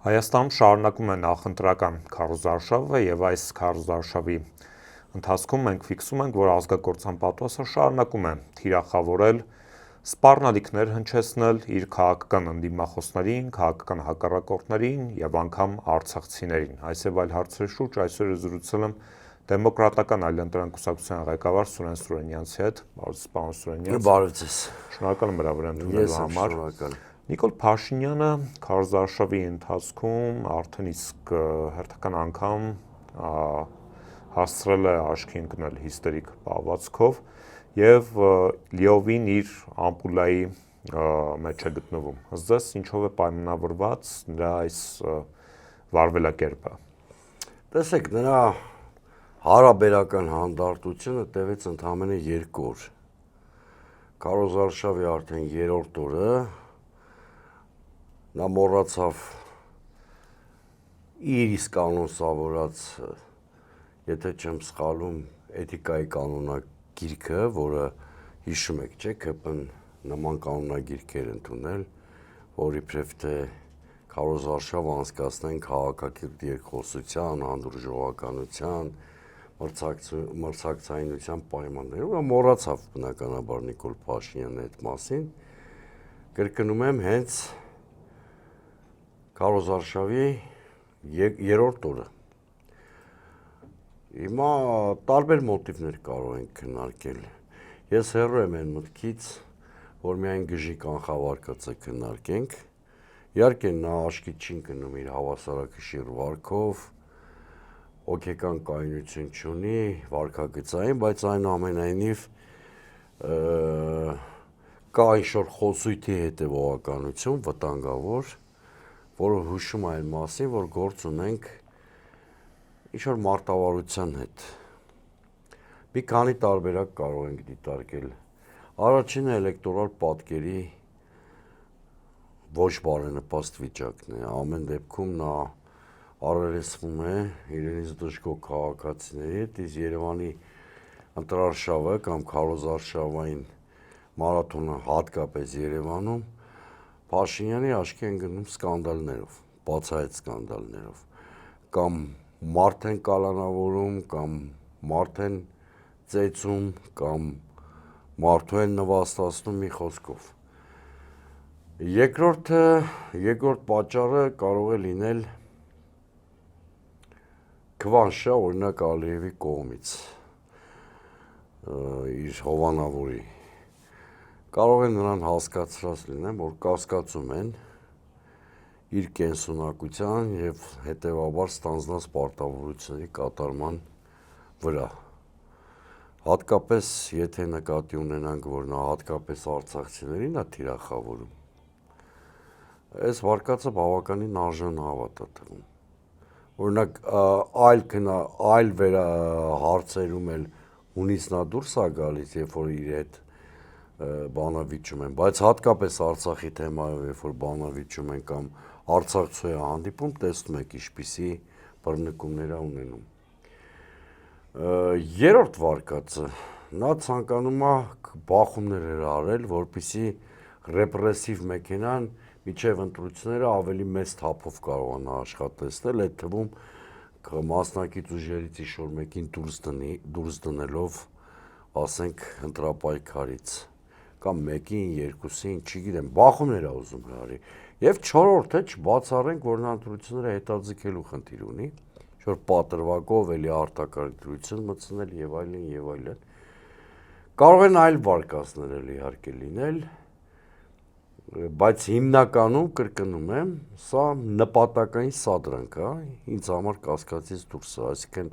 Հայաստանում շարունակում է նախընտրական քարոզարշավը եւ այս քարոզարշավի ընթացքում մենք ֆիքսում ենք, որ ազգակործան պատոսը շարունակում է թիրախավորել, սպառնալիքներ հնչեցնել իր քաղաքական ընդդիմախոսներին, քաղաքական հակառակորդներին եւ անգամ արցախցիներին։ Այս եւ այլ հարցերի շուրջ այսօր զրուցել եմ Դեմոկրատական այլընտրանք կուսակցության ղեկավար Սուրեն Սուրենյանցի հետ։ Պարոն Սուրենյան։ Բարև ձեզ։ Շնորհակալ եմ հրավեր ընդունելու համար։ Շնորհակալ։ Նիկոլ Փաշինյանը քարոզարշավի ընթացքում արդեն իսկ հերթական անգամ հասցրել է աչքի ընկնել հիստերիկ պահվածքով եւ լիովին իր ամպուլայի մեջ է գտնվում։ Ըստ ինչով է պայմանավորված նրա այս վարվելակերպը։ Տեսեք, նրա հարաբերական հանդարտությունը տևեց ընդամենը 2 օր։ Քարոզարշավի արդեն 3-րդ օրը նա մոռացավ իր իսկ անոնսավորած, եթե չեմ սխալում, էթիկայի կանոնագիրքը, որը հիշում եք, չէ՞, ԿՊ-ն նման կանոնագիրք էր ընդունել, որ իբրև թե քարոզարշավ անցկացնեն քաղաքակիրթ երկխոսության, հանդուրժողականության, մրցակցայնության պայմաններով, նա մոռացավ բնականաբար Նիկոլ Փաշինյանի այդ մասին, կրկնում եմ, հենց քարոզարշավի 3-րդ օրը։ Հիմա տարբեր մոտիվներ կարող ենք քննարկել։ Ես հեռու եմ այն մտքից, որ միայն գժի կանխավարկածը քննարկենք։ Իհարկե նա աչքի չի ընկնում իր հավասարակշիռ վարքով, հոգեկան կայունություն չունի, վարքագծային, բայց այնուամենայնիվ կա ինչ-որ խոսույթի հետևողականություն, վտանգավոր, որը հուշում է այն մասին, որ գործ ունենք ինչ-որ մարտավարության հետ։ Մի քանի տարբերակ կարող ենք դիտարկել։ Առաջինը էլեկտորալ պատկերի ոչ բարենպաստ վիճակն է։ Ամեն դեպքում նա առերեսվում է իրենից դժգոհ քաղաքացիների հետ, իսկ Երևանի ընտրարշավը կամ քարոզարշավային մարաթոնը հատկապես Երևանում Փաշինյանի աչքի են գնում սկանդալներով, բացահայտ սկանդալներով, կամ մարդ են կալանավորում, կամ մարդ են ծեծում, կամ մարդու են նվաստացնում մի խոսքով։ Երկրորդ պատճառը կարող է լինել քվանշը, օրինակ Ալիևի կողմից, իր հովանավորի։ Կարող է նրան հասկացրած լինեն, որ կասկածում են իր կենսունակության եւ հետեւաբար ստանձնած պարտավորությունների կատարման վրա։ Հատկապես, եթե նկատի ունենանք, որ նա հատկապես արցախցիներին է թիրախավորում, այս վարկածը բավականին արժանահավատ է թվում։ Օրինակ, այլ հարցերում էլ հունից նա դուրս է գալիս, երբ որ իր հետ բանավիճում են, բայց հատկապես Արցախի թեմայով, երբ որ բանավիճում են կամ արցախցու է հանդիպում, տեսնում եք ինչպիսի բռնկումներ է ունենում։ Երրորդ վարկածը, նա ցանկանում է բախումներ արել, որպեսզի ռեպրեսիվ մեքենան միջև ընտրությունները ավելի մեծ թափով կարողանա աշխատեցնել, այդ թվում մասնակից ուժերից ինչ-որ մեկին դուրս դնելով, ասենք, ընտրապայքարից, կամ մեկին, երկուսին, չգիտեմ, բախումներ է ուզում հրարի։ Եվ չորրորդը չբացառենք, որ նա ընտրությունները հետաձգելու խնդիր ունի, ինչ-որ պատրվակով էլի արտակարգ դրություն մտցնել եւ այլն եւ այլն։ Կարող են այլ վարկածներ էլ իհարկե լինել, բայց հիմնականում, կրկնում եմ, սա նպատակային սադրանք է, ինձ համար կասկածից դուրս է, այսինքն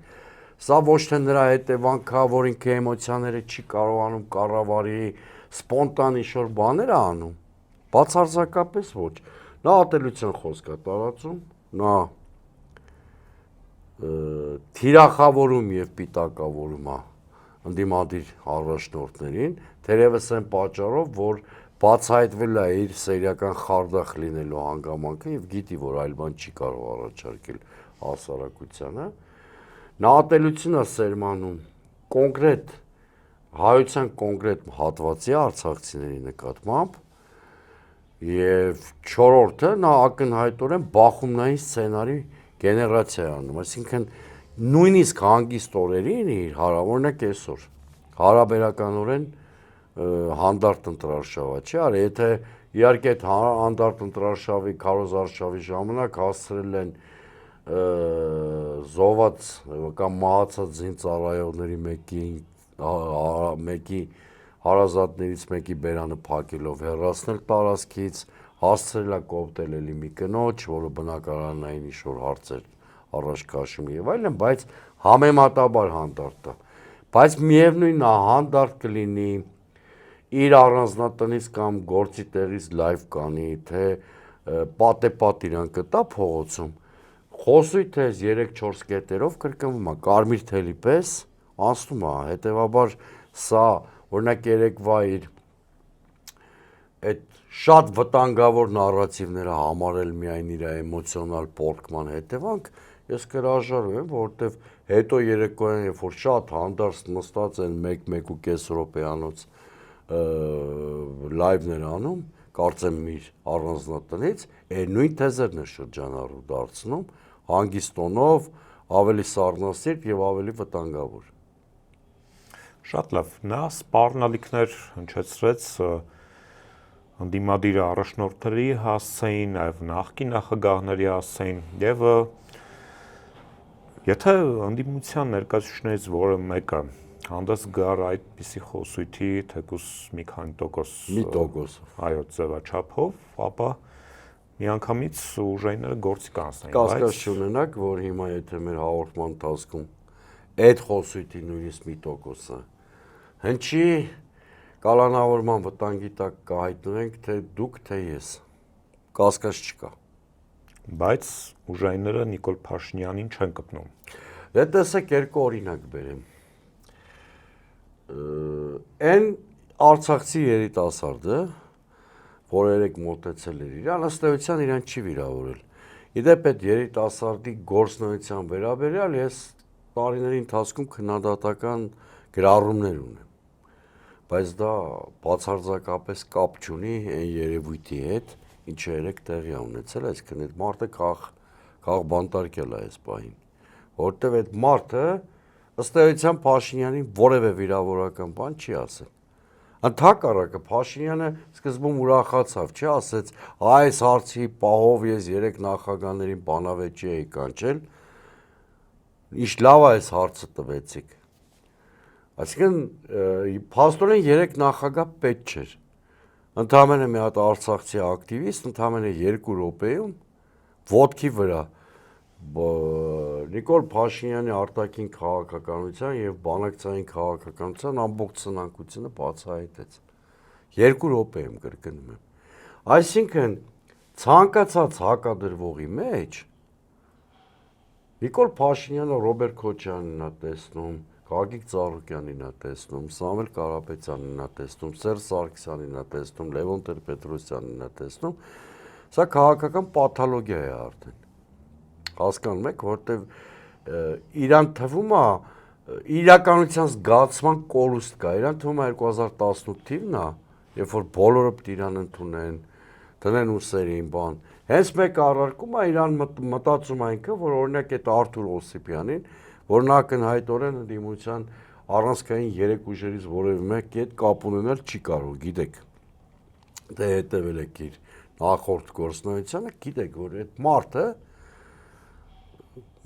սա ոչ թե նրա հետևանք է, որ ինքը էմոցիաները չի կարողանում կառավարի, սպոնտան ինչ-որ բաներ է անում, բացարձակապես ոչ։ Նա ատելության խոսք է տարածում, նա թիրախավորում եւ պիտակավորում է ընդդիմադիր առաջնորդներին, թերևս այն պատճառով, որ բացահայտվել է իր սերիական խարդախ լինելու հանգամանքը եւ գիտի, որ այլ բան չի կարող առաջարկել հասարակությանը, նա ատելություն է սերմանում կոնկրետ հայության կոնկրետ հատվածի արցախցիների նկատմամբ Եվ չորրորդը նա ակնհայտորեն բախումնային սցենարի գեներացիա է անում, այսինքն նույնիսկ հանգիստ օրերին իր հարավորնակ այսօր հարաբերականորեն հանդարտ ընտրարշավը չի արի, եթե իհարկե այդ հանդարտ ընտրարշավի քարոզարշավի ժամանակ հասցրել են զոհված կամ մահացած զինծառայողների մեկի հարազատներից մեկի բերանը փակելով հեռացնել տարածքից, հասցրել է կոպտել էլի մի կնոջ, որը բնակարանային ինչ-որ հարցեր առաջ քաշում եւ այլն, բայց համեմատաբար հանդարտ է։ Բայց միևնույնն է հանդարտ կլինի իր առանձնատնից կամ գործի տեղից լայվ կանի, թե պատեպատ իրան կտա փողոցում, խոսույթ է 3-4 կետերով կրկնվում է, կարմիր թելի պես անցնում է, հետևաբար սա օրինակ երեկվա իր այդ շատ վտանգավոր նարատիվները համարել միայն իր էմոցիոնալ պոռկման հետևանք, ես կհրաժարվեմ եմ, որովհետև հետո երեկոյան, երբ որ շատ հանդարտ նստած են 1-1.5 րոպեանոց լայվներ անում, կարծեմ իր առանձնատնից, նույն թեզերն է շրջանառու դարձնում, հանգիստ տոնով, ավելի սառնասիրտ եւ ավելի վտանգավոր։ Շատ լավ, նա սպառնալիքներ հնչեցրեց ընդդիմադիր առաջնորդների հասցեին, նաև նախկին նախագահների հասցեին եւ եթե ընդդիմության ներկայացուցիչներից որը մեկը հանդես գար այդպիսի խոսույթի թեկուզ մի քանի տոկոս այո ձևաչափով, ապա միանգամից ուժայինները գործի կանցնեին։ Կասկած չունենաք, որ հիմա եթե մեր հաղորդման ընթացքում այդ խոսույթի նույնիսկ մի տոկոսը հնչի կալանավորման վտանգի տակ կհայտնվենք, թե դուք, թե ես, կասկած չկա։ Բայց ուժայինները Նիկոլ Փաշինյանին չեն կպնում։ Դե տեսեք երկու օրինակ բերեմ։ Այն արցախցի երիտասարդը, որ երեք մոտեցել էր իրան, ըստ էության իրան չի վիրավորել։ Իդեպ այդ երիտասարդի գործնական վերաբերյալ ես տարիների ընթացքում քննադատական գրառումներ ունեմ, բայց դա բացարձակապես կապ չունի այն երևույթի հետ, ինչը երեք տեղի ունեցել, այսինքն այդ մարդը քաղ բանտարկել է այս պահին, որտեվ այդ մարդը ըստ էության Փաշինյանին որևէ վիրավորական բան չի ասել։ Ընդհակառակը Փաշինյանը սկզբում ուրախացավ, չի ասեց, այս հարցի պահով ես 3 նախագահներին բանավեճի էի կանչել, ինչ լավ է այս հարցը տվեցիք։ Այսինքն փաստորեն 3 նախագահ պետք չէր։ Ընդամենը մի հատ արցախցի ակտիվիստ, ընդամենը 2 րոպեում ոտքի վրա Նիկոլ Փաշինյանի արտաքին քաղաքականության եւ բանակցային քաղաքականության ամբողջ սնանկությունը բացահայտեց։ 2 րոպեում կրկնում եմ։ Այսինքն ցանկացած հակադրվողի մեջ Նիկոլ Փաշինյանը Ռոբերտ Քոչարյանին է տեսնում, Գագիկ Ծառուկյանին է տեսնում, Սամվել Կարապետյանին է տեսնում, Սերժ Սարգսյանին է տեսնում, Լևոն Տեր-Պետրոսյանին է տեսնում, սա քաղաքական պաթոլոգիա է արդեն։ Հասկանում եք, որտեվ իրան թվում է իրականության զգացման կորուստ կա, իրան թվում է 2018 թիվն է, երբ որ բոլորը պետք է իրան ընդունեն, դնեն ուսերին, բան։ Հենց մեկ առարկում է իրան մտածում այնքը, որ օրինակ այդ Արթուր Օսիպյանին, որ նա ակնհայտորեն ընդդիմության առանցքային 3 ուժերից որևէ մեկի հետ կապ ունենալ չի կարող, գիտեք։ Դե հետևել եք իր նախորդ գործունեությանը, գիտեք, որ այդ մարդը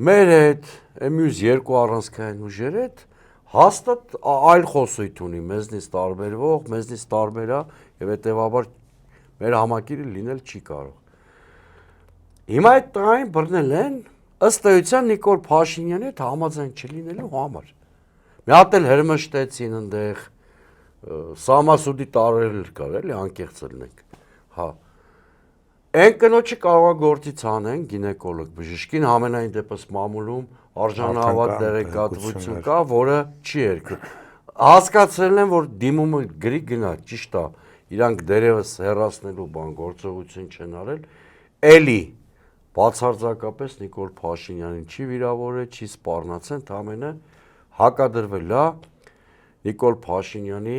մեր հետ, մյուս 2 առանցքային ուժերի հետ հաստատ այլ խոսույթ ունի, մեզնից տարբերվող, մեզնից տարբեր է եւ հետեւաբար մեր համակիրը լինել չի կարող։ Հիմա այդ տղային բռնել են ըստ էության Նիկոլ Փաշինյանի հետ համաձայն չլինելու համար։ Մի հատ էլ հրմշտեցին այնտեղ, Սամասուդի տարերել կար, էլի անկեղծ ելնենք։ Հա։ Այն կնոջը կարող է գործից անեն գինեկոլոգ բժշկին համենայն դեպս մամուլում արժանահավատ տեղեկատվություն կա, որը չի երկու։ Հասկացրել են, որ դիմումը գրի գնա, ճիշտ է, իրանք դերևս հեռացնելու բան գործողություն չեն արել, էլի բացարձակապես Նիկոլ Փաշինյանին չի վիրավորել, չի սպառնացել, ընդամենը հակադրվել է Նիկոլ Փաշինյանի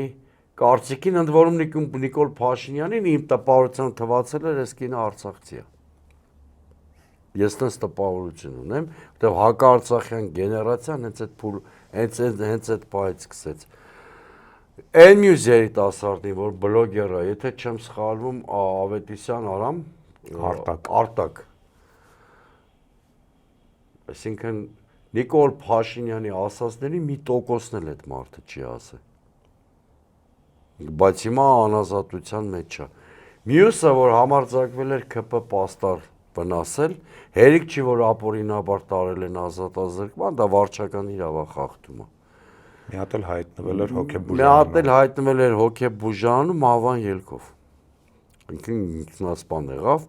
կարծիքին ընդ որում Նիկոլ Փաշինյանին իմ տպավորության թվացել էր այս կինը Արցախցի է։ Ես տես տպավորություն ունեմ, որտեղ հակաարցախյան գեներացիան հենց այդ պայից սկսեց։ Այն մյուս երիտասարդին, որ բլոգեր է, եթե չեմ սխալվում, Ավետիսյան Արամ Արտակ։ Այսինքն Նիկոլ Փաշինյանի ասածների մի տոկոսն էլ այդ մարդը չի ասել։ Բայց հիմա անազատության մեջ է։ Մյուսը, որ համարձակվել էր ԿՊ պաստառ վնասել, հերիք չի, որ ապօրինաբար տարել են ազատազրկման, դա վարչական իրավախախտում է։ Մի հատ էլ հայտնվել էր հոգեբուժանում Ավան ելքով։ Ինքնասպան եղավ,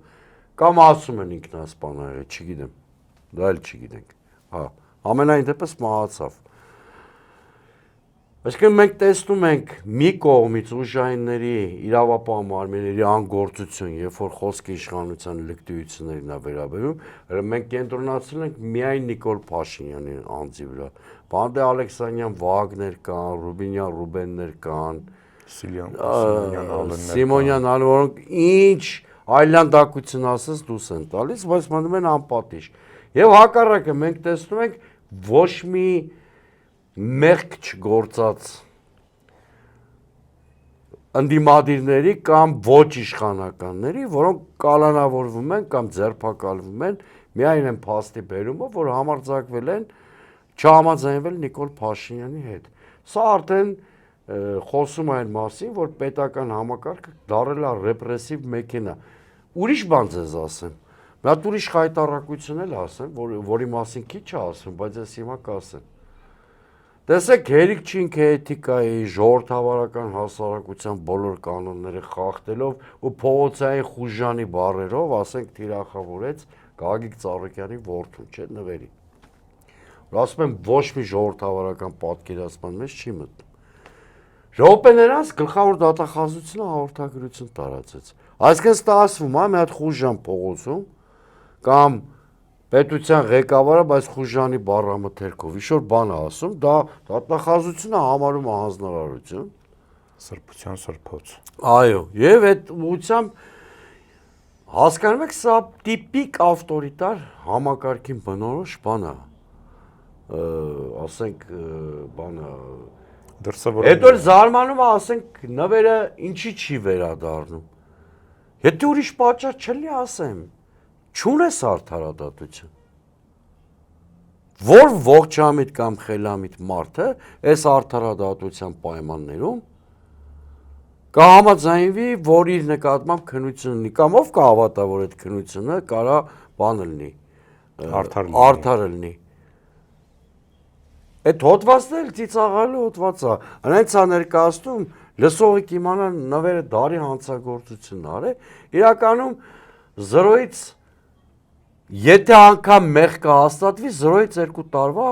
կամ ասում են ինքնասպան եղել, չգիտեմ, դա էլ չգիտենք։ Հա, ամենայն դեպս մահացավ։ Այսինքն մենք տեսնում ենք մի կողմից ուժայինների, իրավապահ մարմինների անգործություն, երբ որ խոսքի իշխանության լկտիություններին է վերաբերում, մենք կենտրոնացել ենք միայն Նիկոլ Փաշինյանի անձի վրա։ Բանդե Ալեքսանյան Վագներ կան, Ռուբինյան Ռուբեններ կան, Սիմոնյան Ալեն, որոնք ինչ այլանդակություն ասես դուրս են տալիս, բայց մնում են անպատիժ։ Եվ հակառակը մենք տեսնում ենք ոչ մի մեղք չգործած ընդդիմադիրների կամ ոչ իշխանականների, որոնք կալանավորվում են կամ ձերբակալվում են միայն այն փաստի բերումը, որ համարձակվել են չհամաձայնվել Նիկոլ Փաշինյանի հետ։ Սա արդեն խոսում է այն մասին, որ պետական համակարգը դարել է ռեպրեսիվ մեքենա։ Ուրիշ բան ձեզ ասեմ, մի հատ ուրիշ խայտառակություն էլ ասեմ, որի մասին քիչ է ասում, բայց ես հիմա կասեմ։ Տեսեք, հերիք չինք էթիկայի, ժողովրդավարական հասարակության բոլոր կանոնները խախտելով ու փողոցային խուժանի բառերով, ասենք թիրախավորեց Գագիկ Ծառուկյանի որդուն, չէ, նվերի։ Որ ասում եմ, ոչ մի ժողովրդավարական պատկերացման մեջ չի մտնում։ Րոպեներ անց գլխավոր դատախազությունը հաղորդագրություն տարածեց։ Այսինքն ստացվում է մի հատ խուժան փողոցում կամ պետության ղեկավարը, բայց խուժանի բառամթերքով ինչ-որ բան է ասում, դա դատախազությունը համարում է հանձնարարություն, սրբության սրբոց։ Այո, եւ այդ ուղղությամբ հասկանում եք, սա տիպիկ ավտորիտար համակարգին բնորոշ բան է, ասենք բանը Հետո զարմանում է, ասենք նվերը ինչի չի վերադառնում։ Եթե ուրիշ պատճառ չլինի, ասեմ, չունես արդարադատություն։ Որ ողջամիտ կամ խելամիտ մարդը այս արդարադատության պայմաններում կհամաձայնվի, որ իր նկատմամբ քննություն ունի, կամ ով կհավատա, որ այդ քննությունը կարա բան լինի, արդար լինի։ Այդ հոդվածն էլ ծիծաղալու հոդված է, հենց է ներկայացնում, լսողը կիմանա նվերը դարի հանցագործությունն արել, իրականում 0-ից, եթե անգամ մեղքը հաստատվի, 0-ից 2 տարվա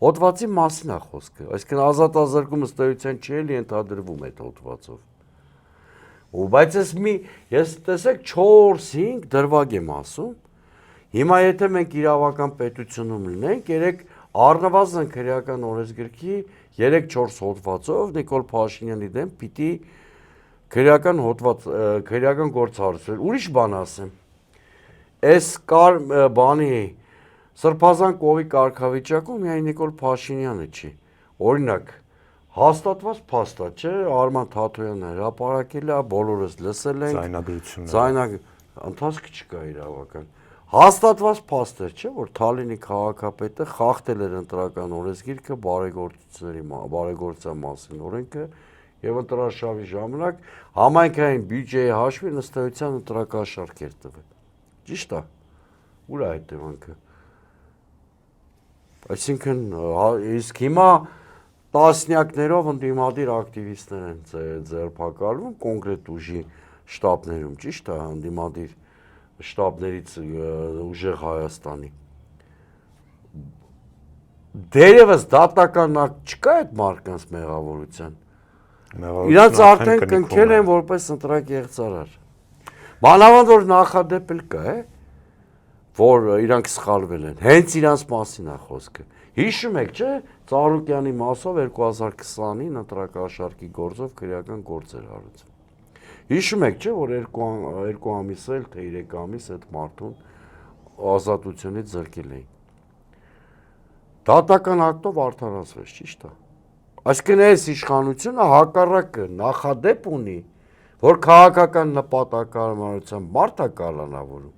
հոդվածի մասին է խոսքը, այսինքն ազատազրկումը ըստ էության չի էլ ենթադրվում այդ հոդվածով։ Բայց ես տեսեք 4-5 դրվագ եմ ասում, հիմա եթե մենք իրավական պետությունում լինենք, երեք առնվազն քրեական օրենսգրքի 3-4 հոդվածով Նիկոլ Փաշինյանի դեմ պիտի քրեական գործ հարուցվեր։ Ուրիշ բան ասեմ, այս բանի սրբազան կովի կարգավիճակում միայն Նիկոլ Փաշինյանը չի, օրինակ, հաստատված փաստ է, չէ, Արման Թաթոյանը հրապարակել է, բոլորս լսել ենք, ընթացք չկա իրավական։ Հաստատված փաստ էր, չէ, որ Թալինի քաղաքապետը խախտել էր ընտրական օրենսգիրքը բարեգործության մասին օրենքը եւ ընտրաշավի ժամանակ համայնքային բյուջեի հաշվին ըստ էության ընտրակաշարք էր տվել։ Ճիշտ է։ Ուր է հետևանքը։ Այսինքն իսկ հիմա տասնյակներով ընդդիմադիր ակտիվիստներ են ձերբակալվում կոնկրետ ուժի շտաբներում, ճիշտ է, ընդդիմադիր շտաբներից ուժեղ Հայաստանի։ Դերևս դատական չկա այդ մարդկանց մեղավորության։ Իրանց արդեն կնքել են որպես ընտրակեղծարար։ Մանավանդ որ նախադեպ էլ կա, որ իրանք սխալվել են։ Հենց իրանց մասին է խոսքը։ Հիշում եք, չէ՞, Ծառուկյանի մասով 2020-ին ընտրակաշառքի գործով քրեական գործեր արեցին։ Հիշում եք, չէ՞, որ 2 ամիս էլ թե 3 ամիս այդ մարդուն ազատությունից զրկել էին։ Դատական ակտով արդարացվեց, ճիշտ է։ Այսինքն այս իշխանությունը հակառակը նախադեպ ունի, որ քաղաքական նպատակարարությամբ մարդ է կալանավորում։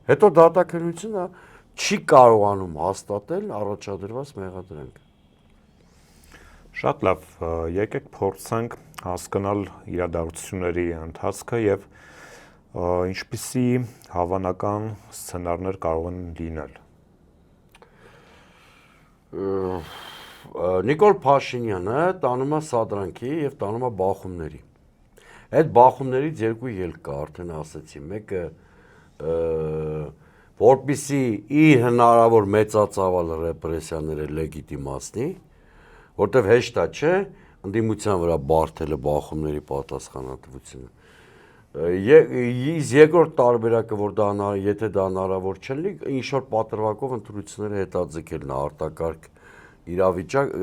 Հետո դատաքննությունը չի կարողանում հաստատել առաջադրված մեղադրանքը։ Շատ լավ, եկեք փորձենք հասկանալ իրադարձությունների ընթացքը եւ ինչպիսի հավանական սցենարներ կարող են լինել։ Նիկոլ Փաշինյանը տանում է սադրանքի եւ տանում է բախումների։ Այդ բախումներից երկու ելք կա, արդեն ասացի, մեկը որպեսզի իր հնարավոր մեծածավալ ռեպրեսիաները լեգիտիմացնի, որտեվ հեշտ է, չէ, ընդդիմության վրա բարթելը բախումների պատասխանատվությունը։ Իսկ երկրորդ տարբերակը, որ դա եթե դա հնարավոր չլինի, ինչ որ պատրվակով ընտրությունները հետաձգելն է, արտակարգ իրավիճակ,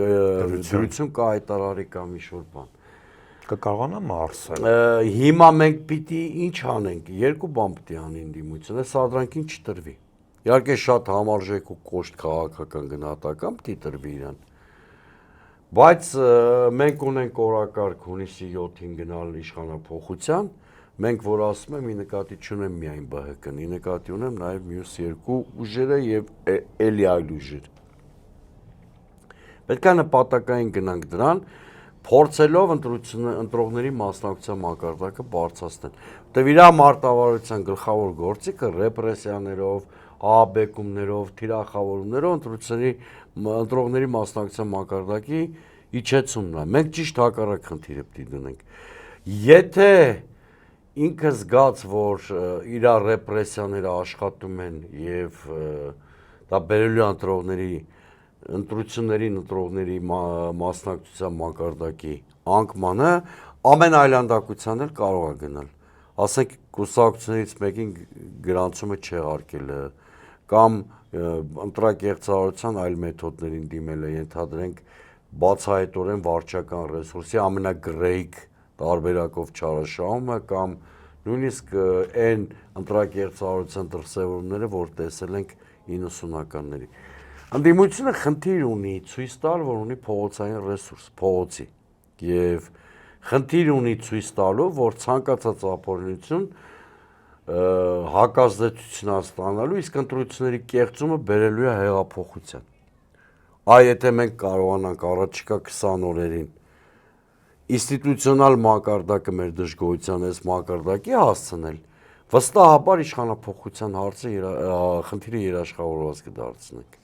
դրություն կհայտարարի կամ ինչ-որ բան։ Կկարողանա մարսել։ Հիմա մենք պիտի ինչ անենք, երկու բան պիտի անի ընդդիմությունը, սադրանքին չտրվի։ Իհարկե շատ համարժեք ու կոշտ քաղաքական գնահատական պիտի տրվի իրան։ Բայց մենք ունենք օրակարգ հունիսի 7-ին գնալ իշխանափոխության, մենք որ ասում եմ, ի նկատի չունեմ միայն ԲՀԿ-ն, ի նկատի ունեմ նաև մյուս երկու ուժերը եւ էլի այլ ուժեր։ Պետք է նպատակային գնանք դրան, փորձելով ընտրողների մասնակցության մակարդակը բարձրացնել։ Որտեւ իր մարտավարության գլխավոր գործիքը ռեպրեսիաներով, ահաբեկումներով, թիրախավորումներով ընտրողների մասնակցության մակարդակի իջեցումն է։ Մենք ճիշտ հակառակ խնդիրը պիտի դնենք։ Եթե ինքը զգաց, որ իր ռեպրեսիաները աշխատում են եւ դա բերելու ընտրողների մասնակցության մակարդակի անկմանը, ամեն այլանդակության էլ կարող է գնալ։ Ասենք կուսակցություններից մեկին գրանցումը չեղարկելը կամ ընտրակեղծարարության այլ մեթոդներին դիմելը, ենթադրենք բացահայտորեն վարչական ռեսուրսի ամենագրեհիկ տարբերակով չարաշահումը կամ նույնիսկ այն ընտրակեղծարարության դրսևորումները, որ տեսել ենք 90-ականների։ Ընդդիմությունը խնդիր ունի ցույց տալ, որ ունի փողոցային ռեսուրս, փողոցի, եւ խնդիր ունի ցույց տալու, որ ցանկացած ապօրինություն հակազդեցություն ստանալու, իսկ ընտրությունների կեղծումը բերելու է հեղափոխության։ Եթե մենք կարողանանք առաջիկա 20 օրերին ինստիտուցիոնալ մակարդակը մեր դժգոհության այս մակարդակի հասցնել, վստահաբար իշխանափոխության խնդիրը երաշխավորված կդարձնենք։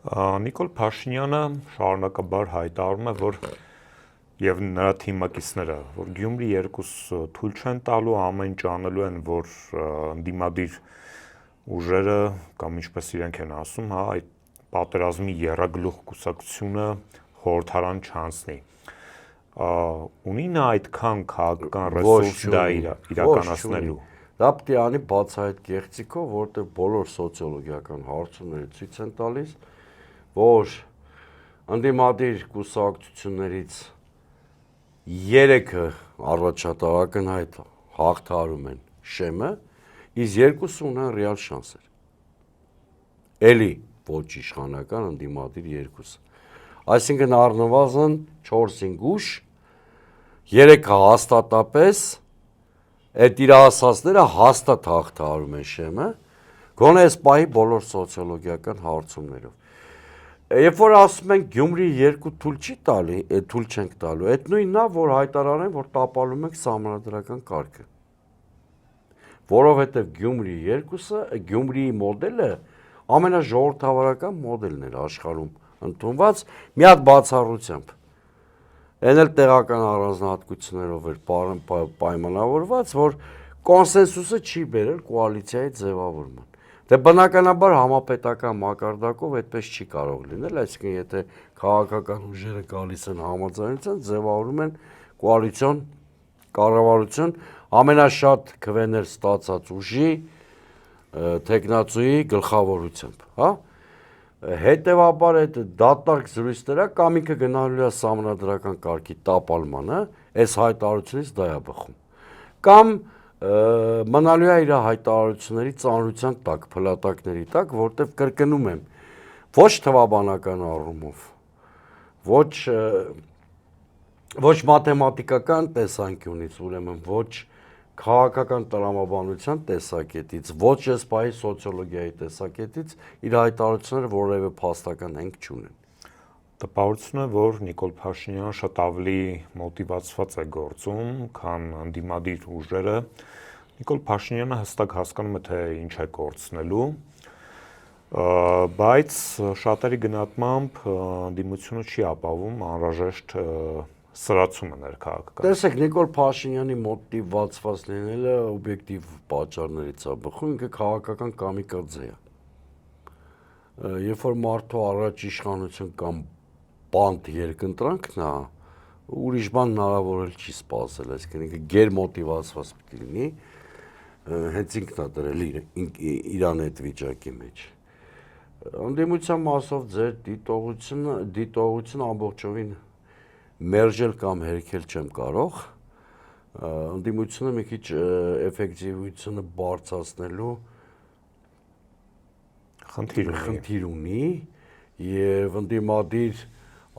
Նիկոլ Փաշինյանը շարունակաբար հայտարարում է, որ եւ նրա թիմակիցները, որ Գյումրի 2 թույլ չեն տալու, ամեն ինչ անելու են, որ ընդդիմադիր ուժերը կամ ինչպես իրենք են ասում, հա, այդ պատերազմի եռագլուխ կուսակցությունը խորհրդարան չանցնի։ Ունի նա այդքան քաղաքական ռեսուրս դա իրականացնելու։ Դա պիտի անի բացահայտ գեղեցիկով, որտեղ բոլոր սոցիոլոգիական հարցումները ցույց են տալիս, որ ընդդիմադիր կուսակցություններից 3-ը առաջատարական հայտ հաղթարում են շեմը, իսկ 2-ը ունեն ռեալ շանսեր։ Էլի ոչ իշխանական ընդդիմադիր 2-ը։ Այսինքն առնվազն 4-5 ուժ, 3-ը հաստատապես այդ իր ասածները հաստատ հաղթարում են շեմը, գոնե այս պահի բոլոր սոցիոլոգիական հարցումներով։ Երբ որ ասում ենք Գյումրի 2 թույլ չի տալի, թույլ չենք տալու, այդ նույնն է, որ հայտարարեն, որ տապալում ենք սահմանադրական կարգը։ Որովհետև Գյումրիի մոդելը ամենաժողովրդավարական մոդելն էր աշխարհում ընդունված մի հատ բացառությամբ։ Այն էլ տեղական առանձնահատկություններով էր պայմանավորված, որ կոնսենսուսը չի բերել կոալիցիայի ձևավորման։ Դե բնականաբար համապետական մակարդակով այդպես չի կարող լինել, այսինքն եթե քաղաքական ուժերը գալիս են համաձայնության, ձևավորում են կոալիցիոն կառավարություն ամենաշատ քվեներ ստացած ուժի տեխնացուի գլխավորությամբ, հա։ Հետևաբար այդ դատարկ զրույցները կամ ինքը գնալու է սահմանադրական կարգի տապալմանը, այս հայտարարությունից դա է բխում։ Կամ մնալու է իր հայտարարությունների ծանրության տակ, փլատակների տակ, որտեղ կրկնում եմ, ոչ թվաբանական առումով, ոչ մաթեմատիկական տեսանկյունից, ուրեմն ոչ քաղաքական տրամաբանության տեսակետից, ոչ եսպայի սոցիոլոգիայի տեսակետից իր հայտարարությունները որևէ փաստական հենք չունեն։ Տպավորություն է, որ Նիկոլ Փաշինյանը շատ ավելի մոտիվացված է գործում, քան ընդդիմադիր ուժերը։ Նիկոլ Փաշինյանը հստակ հասկանում է, թե ինչ է կորցնելու, բայց շատերի գնահատմամբ ընդդիմությունը չի ապավում անհրաժեշտ սրացումը ներքաղաքական։ Տեսեք, Նիկոլ Փաշինյանի մոտիվացված լինելը օբյեկտիվ պատճառներից է բխում, ինքը քաղաքական կամիկադզե է։ Երբ որ մարդու առաջ իշխանություն կամ բանտ երկընտրանքն է, ուրիշ բան հնարավոր էլ չի սպասել, այսինքն ինքը գերմոտիվացված պիտի լինի, հենց ինքն է դրել իրան այդ վիճակի մեջ։ Ընդդիմության մասով ձեր դիտողությունը ամբողջովին մերժել կամ հերքել չեմ կարող, ընդդիմությունը մի քիչ էֆեկտիվությունը բարձրացնելու խնդիր ունի եւ ընդդիմադիր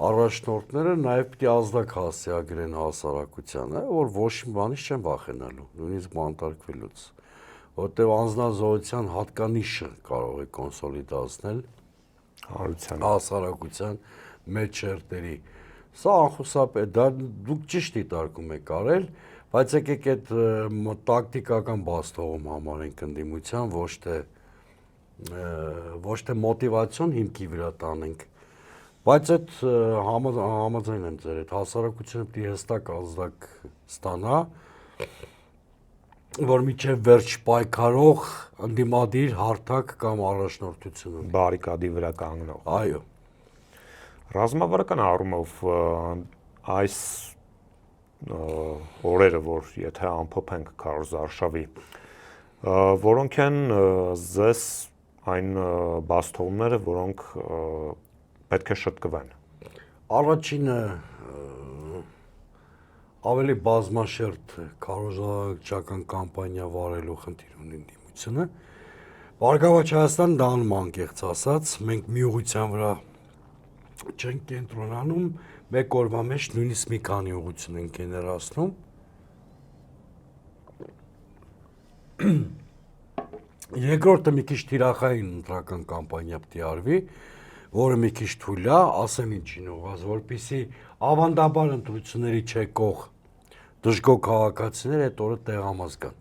առաջնորդները նաեւ պիտի ազդակ հասցեագրեն հասարակությանը, որ ոչ մի բանից չեն վախենալու, նույնիսկ բանտարկվելուց, որտեղ անձնազոհության հատկանիշը կարող է կոնսոլիդացնել հասարակության մեջ շերտերի։ Սա անխուսափ է, դա դուք ճիշտ դիտարկում եք արել, բայց եկեք այդ տակտիկական բաստողում համարենք ընդդիմության, ոչ թե մոտիվացիոն հիմքի վրա տանենք, բայց այդ համաձայն եմ ձեր հետ, հասարակությունը պիտի հստակ ազդակ ստանա, որ միջև վերջ պայքարող ընդդիմադիր հարթակ կամ առաջնորդություն ունի։ Բարիկադի վրա կանգնող։ Այո։ Ռազմավարական առումով այս օրերը, որ եթե ամփոփենք Քարոզ Արշավի, որոնք են ձեզ այն բաստողները, որոնք պետք է շտկվեն։ Առաջինը ավելի բազմաշերտ քարոզարշավական կամպանիա վարելու խնդիր ունի ընդդիմությունը։ Բարգավաճ Հայաստան դա անում անկեղծ ասած, մենք մի ուղղության վրա չենք կենտրոնանում, մեկ օրվա մեջ նույնիսկ մի քանի ուղղություն ենք գեներացնում։ Երկրորդը մի քիչ թիրախային ընտրական կամպանիա պիտի արվի, որը մի քիչ թույլ է, ասեմ ինչին ուղղված, որպեսզի ավանդաբար ընտրությունների չեկող դժգոհ քաղաքացիները այդ օրը տեղամաս գան։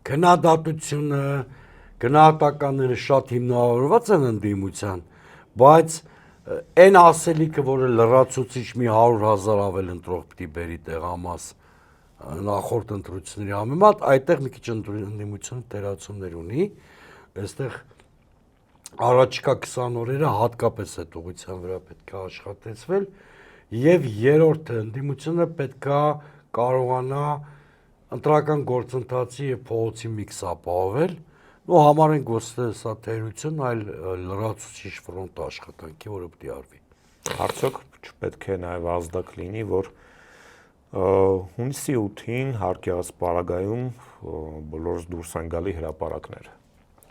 Քննադատությունը, գնահատականները շատ հիմնավորված են ընդդիմության, բայց այն ասելիքը, որը լրացուցիչ մի 100,000 ավել ընտրող պիտի բերի տեղամաս նախորդ ընտրությունների համեմատ, այդտեղ մի քիչ ընդդիմությունը թերացումներ ունի, այստեղ առաջիկա 20 օրերը հատկապես այդ ուղղության վրա պետք է աշխատեցվել, եւ երրորդը ընդդիմությունը պետք է կարողանա ընտրական գործընթացի եւ փողոցի միքս ապահովել, ու համարենք, որ սա թերություն, այլ լրացուցիչ ֆրոնտ աշխատանքի, որը պետք է արվի։ Արդյոք չպետք է նաեւ ազդակ լինի, որ հունիսի 8-ին հարկեղած պարագայում բոլորս դուրս են գալի հրապարակներ։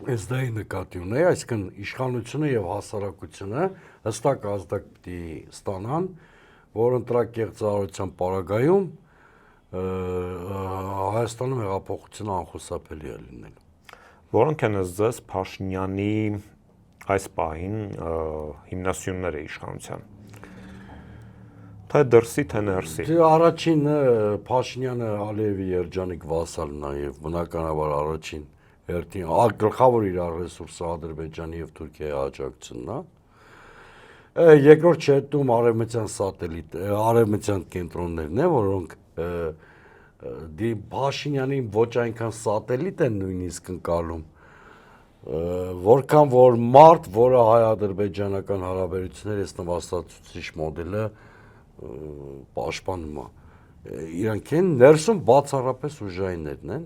Ես դա նկատի ունեի, այսինքն իշխանությունը եւ հասարակությունը հստակ ազդակ պիտի ստանան, որ ընտրակեղծարարության պարագայում Հայաստանում հեղափոխությունը անխուսափելի է լինելու։ Որոնք են ձեզ Փաշինյանի այս պահին հիմնասյունները իշխանության։ Թե դրսի, թե ներսի։ Առաջինը Փաշինյանը Ալիևի երջանիկ վասալն է եւ բնականաբար առաջին հերթին գլխավոր իր ռեսուրսը Ադրբեջանի եւ Թուրքիայի աջակցությունն է։ Երկրորդ շերտում արևմտյան սատելիտ, արևմտյան կենտրոններն են, որոնք Փաշինյանի ոչ այնքան սատելիտ են նույնիսկ ընկալում, որքան որ մարդ, որը հայ-ադրբեջանական հարաբերություններ այս նվաստացուցիչ մոդելը պաշտպանում է։ Իրանք են ներսում բացառապես ուժայիններն են։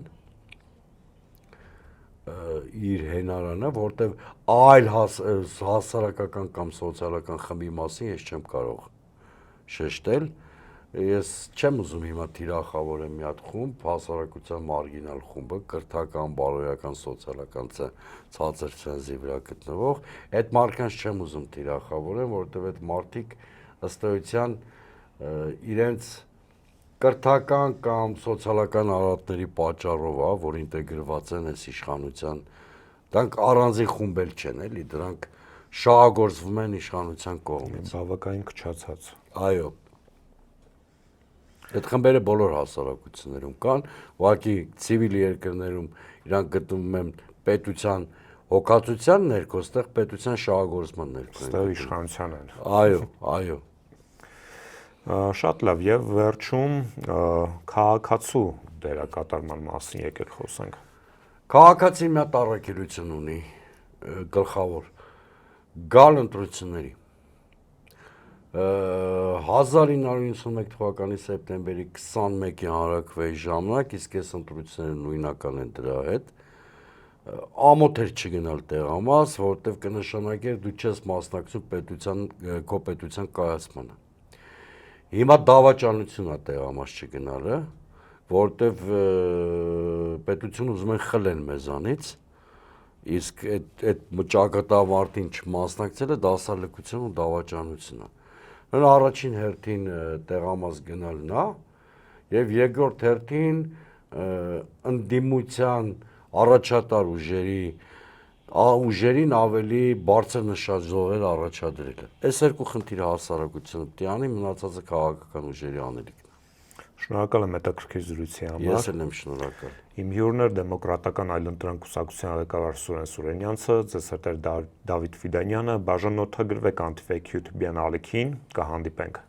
իր հենարանը, որտեվ այլ հասարակական կամ սոցիալական խմբի մասին ես չեմ կարող շեշտել։ Ես չեմ ուզում հիմա թիրախավորեմ մի հատ խումբ, հասարակության մարգինալ խումբը, կրթական, բարոյական, սոցիալական ցածր ցենզի վրա գտնվող, այդ մարդկանց չեմ ուզում թիրախավորեմ, որովհետև այդ մարդիկ ըստ էության իրենց կրթական կամ սոցիալական արատների պատճառով, որ ինտեգրված են այս իշխանության, դրանք առանձին խումբ էլ չեն, էլի, դրանք շահագործվում են իշխանության կողմից։ Բավականին քչացած։ Այո։ Այդ խմբերը բոլոր հասարակություններում կան, ուղղակի ցիվիլ երկրներում իրանք գտնվում են պետության հոգացության ներքո, այստեղ պետության շահագործման ներքո։ Այստեղ իշխանության են։ Այո, այո։ Շատ լավ, եւ վերջում քաղաքացու դերակատարման մասին եկեք խոսենք։ Քաղաքացին մի հատ առաքելություն ունի գլխավոր գալ ընտրությունների 1991 թվականի սեպտեմբերի 21-ի հանրաքվեի ժամանակ, իսկ այս ընտրությունները նույնական են դրա հետ, ամոթ էր չգնալ տեղամաս, որտեվ կնշանակեր դու չես մասնակցում քո պետության կայացմանը։ Հիմա դավաճանություն է տեղամաս չգնալը, որտեվ պետություն ուզում են խլեն մեզանից, իսկ այդ ճակատամարտին չմասնակցելը դասալքություն ու դավաճանություն է։ Առաջին հերթին տեղամաս գնալն է, եւ երկրորդ հերթին ընդդիմության առաջատար ուժերին ավելի բարձր նշաձողեր առաջադրելը։ Այս երկու խնդիրը հասարակությունը պիտի անի, մնացածը քաղաքական ուժերի անելիքն է։ Շնորհակալ եմ հետաքրքիր զրույցի համար։ Ես էլ եմ շնորհակալ։ Իմ հյուրն էր Դեմոկրատական այլընտրանք կուսակցության ղեկավար Սուրեն Սուրենյանցը, ձեզ հետ էր Դավիթ Ֆիդանյանը, բաժանօթագրվեք Anti-Fake YouTube-յան ալիքին, կհանդիպենք։